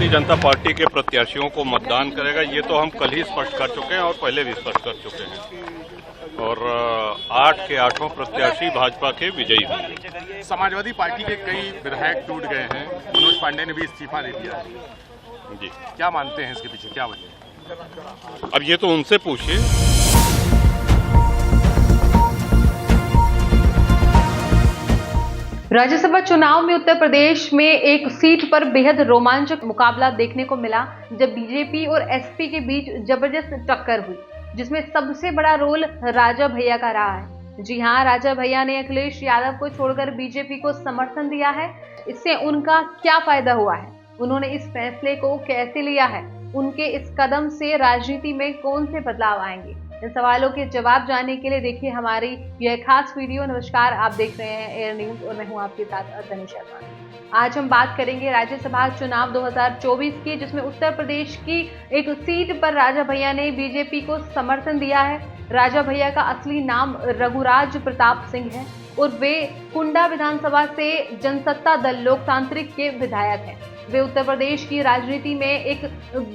Bharatiya Janata party के प्रत्याशियों को मतदान करेगा, ये तो हम कल ही स्पष्ट कर चुके हैं और पहले भी स्पष्ट कर चुके हैं। और 8 के 8 प्रत्याशी भाजपा के विजयी होंगे। समाजवादी पार्टी के कई विधायक टूट गए हैं, मनोज पांडे ने भी इस्तीफा दे दिया है जी। क्या मानते हैं इसके पीछे क्या वजह? अब ये तो उनसे पूछिए। राज्यसभा चुनाव में उत्तर प्रदेश में एक सीट पर बेहद रोमांचक मुकाबला देखने को मिला, जब बीजेपी और एसपी के बीच जबरदस्त टक्कर हुई, जिसमें सबसे बड़ा रोल राजा भैया का रहा है। जी हां, राजा भैया ने अखिलेश यादव को छोड़कर बीजेपी को समर्थन दिया है। इससे उनका क्या फायदा हुआ है, उन्होंने इस फैसले को कैसे लिया है, उनके इस कदम से राजनीति में कौन से बदलाव आएंगे, इन सवालों के जवाब जानने के लिए देखिए हमारी यह खास वीडियो। नमस्कार, आप देख रहे हैं एयर न्यूज और मैं हूं आपके साथ तनु शर्मा। आज हम बात करेंगे राज्यसभा चुनाव 2024 की, जिसमें उत्तर प्रदेश की एक सीट पर राजा भैया ने बीजेपी को समर्थन दिया है। राजा भैया का असली नाम रघुराज प्रताप सिंह है और वे कुंडा विधानसभा से जनसत्ता दल लोकतांत्रिक के विधायक हैं। वे उत्तर प्रदेश की राजनीति में एक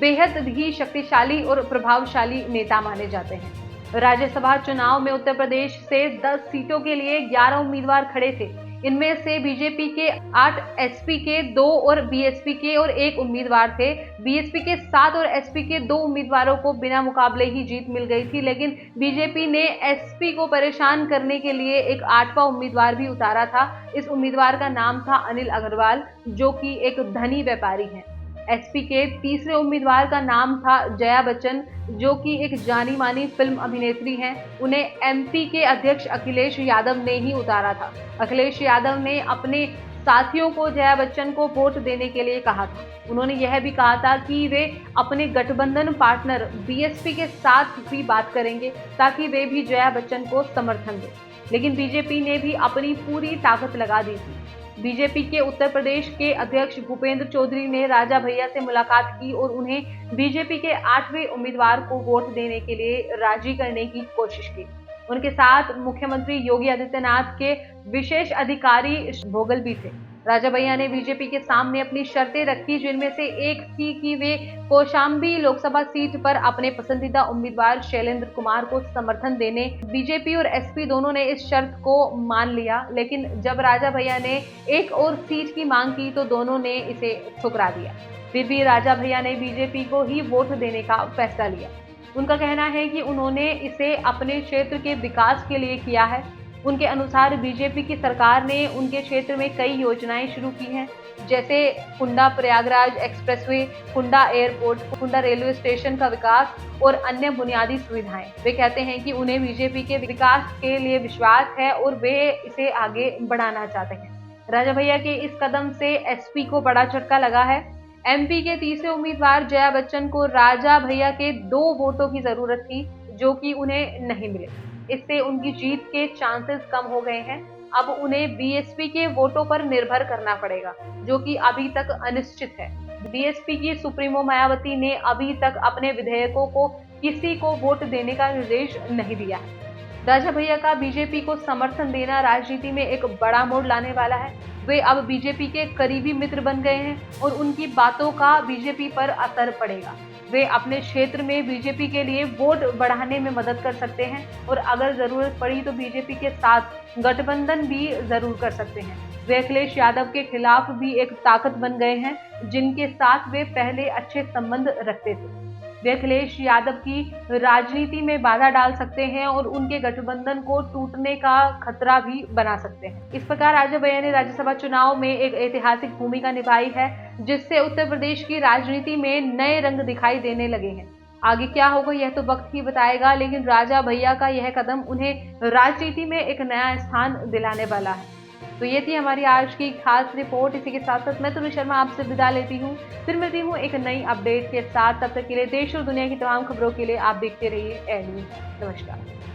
बेहद ही शक्तिशाली और प्रभावशाली नेता माने जाते हैं। राज्यसभा चुनाव में उत्तर प्रदेश से 10 सीटों के लिए 11 उम्मीदवार खड़े थे। इनमें से बीजेपी के 8, एसपी के 2 और बीएसपी के और 1 उम्मीदवार थे। बीएसपी के 7 और एसपी के 2 उम्मीदवारों को बिना मुकाबले ही जीत मिल गई थी, लेकिन बीजेपी ने एसपी को परेशान करने के लिए एक 8वां उम्मीदवार भी उतारा था। इस उम्मीदवार का नाम था अनिल अग्रवाल, जो कि एक धनी व्यापारी हैं। एसपी के तीसरे उम्मीदवार का नाम था जया बच्चन, जो कि एक जानी मानी फिल्म अभिनेत्री हैं। उन्हें एमपी के अध्यक्ष अखिलेश यादव ने ही उतारा था। अखिलेश यादव ने अपने साथियों को जया बच्चन को वोट देने के लिए कहा था। उन्होंने यह भी कहा था कि वे अपने गठबंधन पार्टनर बीएसपी के साथ भी बात करेंगे ताकि वे भी जया बच्चन को समर्थन दें, लेकिन बीजेपी ने भी अपनी पूरी ताकत लगा दी थी। बीजेपी के उत्तर प्रदेश के अध्यक्ष भूपेंद्र चौधरी ने राजा भैया से मुलाकात की और उन्हें बीजेपी के 8वें उम्मीदवार को वोट देने के लिए राजी करने की कोशिश की। उनके साथ मुख्यमंत्री योगी आदित्यनाथ के विशेष अधिकारी भोगल भी थे। राजा भैया ने बीजेपी के सामने अपनी शर्तें रखी, जिनमें से एक थी कि वे कौशाम्बी लोकसभा सीट पर अपने पसंदीदा उम्मीदवार शैलेंद्र कुमार को समर्थन देने। बीजेपी और एसपी दोनों ने इस शर्त को मान लिया, लेकिन जब राजा भैया ने एक और सीट की मांग की तो दोनों ने इसे ठुकरा दिया। फिर भी राजा भैया ने बीजेपी को ही वोट देने का फैसला लिया। उनका कहना है कि उन्होंने इसे अपने क्षेत्र के विकास के लिए किया है। उनके अनुसार बीजेपी की सरकार ने उनके क्षेत्र में कई योजनाएं शुरू की हैं, जैसे कुंडा प्रयागराज एक्सप्रेसवे, कुंडा एयरपोर्ट, कुंडा रेलवे स्टेशन का विकास और अन्य बुनियादी सुविधाएं। वे कहते हैं कि उन्हें बीजेपी के विकास के लिए विश्वास है और वे इसे आगे बढ़ाना चाहते हैं। राजा भैया के इस कदम से एसपी को बड़ा झटका लगा है। एमपी के तीसरे उम्मीदवार जया बच्चन को राजा भैया के 2 वोटों की जरूरत थी, जो कि उन्हें नहीं मिले। इससे उनकी जीत के चांसेस कम हो गए हैं। अब उन्हें बीएसपी के वोटों पर निर्भर करना पड़ेगा, जो कि अभी तक अनिश्चित है। बीएसपी की सुप्रीमो मायावती ने अभी तक अपने विधेयकों को किसी को वोट देने का निर्देश नहीं दिया है। राजा भैया का बीजेपी को समर्थन देना राजनीति में एक बड़ा मोड़ लाने वाला है। वे अब बीजेपी के करीबी मित्र बन गए हैं और उनकी बातों का बीजेपी पर असर पड़ेगा। वे अपने क्षेत्र में बीजेपी के लिए वोट बढ़ाने में मदद कर सकते हैं और अगर जरूरत पड़ी तो बीजेपी के साथ गठबंधन भी जरूर कर सकते हैं। वे अखिलेश यादव के खिलाफ भी एक ताकत बन गए हैं, जिनके साथ वे पहले अच्छे संबंध रखते थे। वे अखिलेश यादव की राजनीति में बाधा डाल सकते हैं और उनके गठबंधन को टूटने का खतरा भी बना सकते हैं। इस प्रकार राजा भैया ने राज्यसभा चुनाव में एक ऐतिहासिक भूमिका निभाई है, जिससे उत्तर प्रदेश की राजनीति में नए रंग दिखाई देने लगे हैं। आगे क्या होगा यह तो वक्त ही बताएगा, लेकिन राजा भैया का यह कदम उन्हें राजनीति में एक नया स्थान दिलाने वाला है। तो ये थी हमारी आज की खास रिपोर्ट। इसी के साथ साथ मैं तनु शर्मा आपसे विदा लेती हूँ। फिर मिलती हूँ एक नई अपडेट के साथ। तब तक के लिए देश और दुनिया की तमाम खबरों के लिए आप देखते रहिए एयर न्यूज। नमस्कार।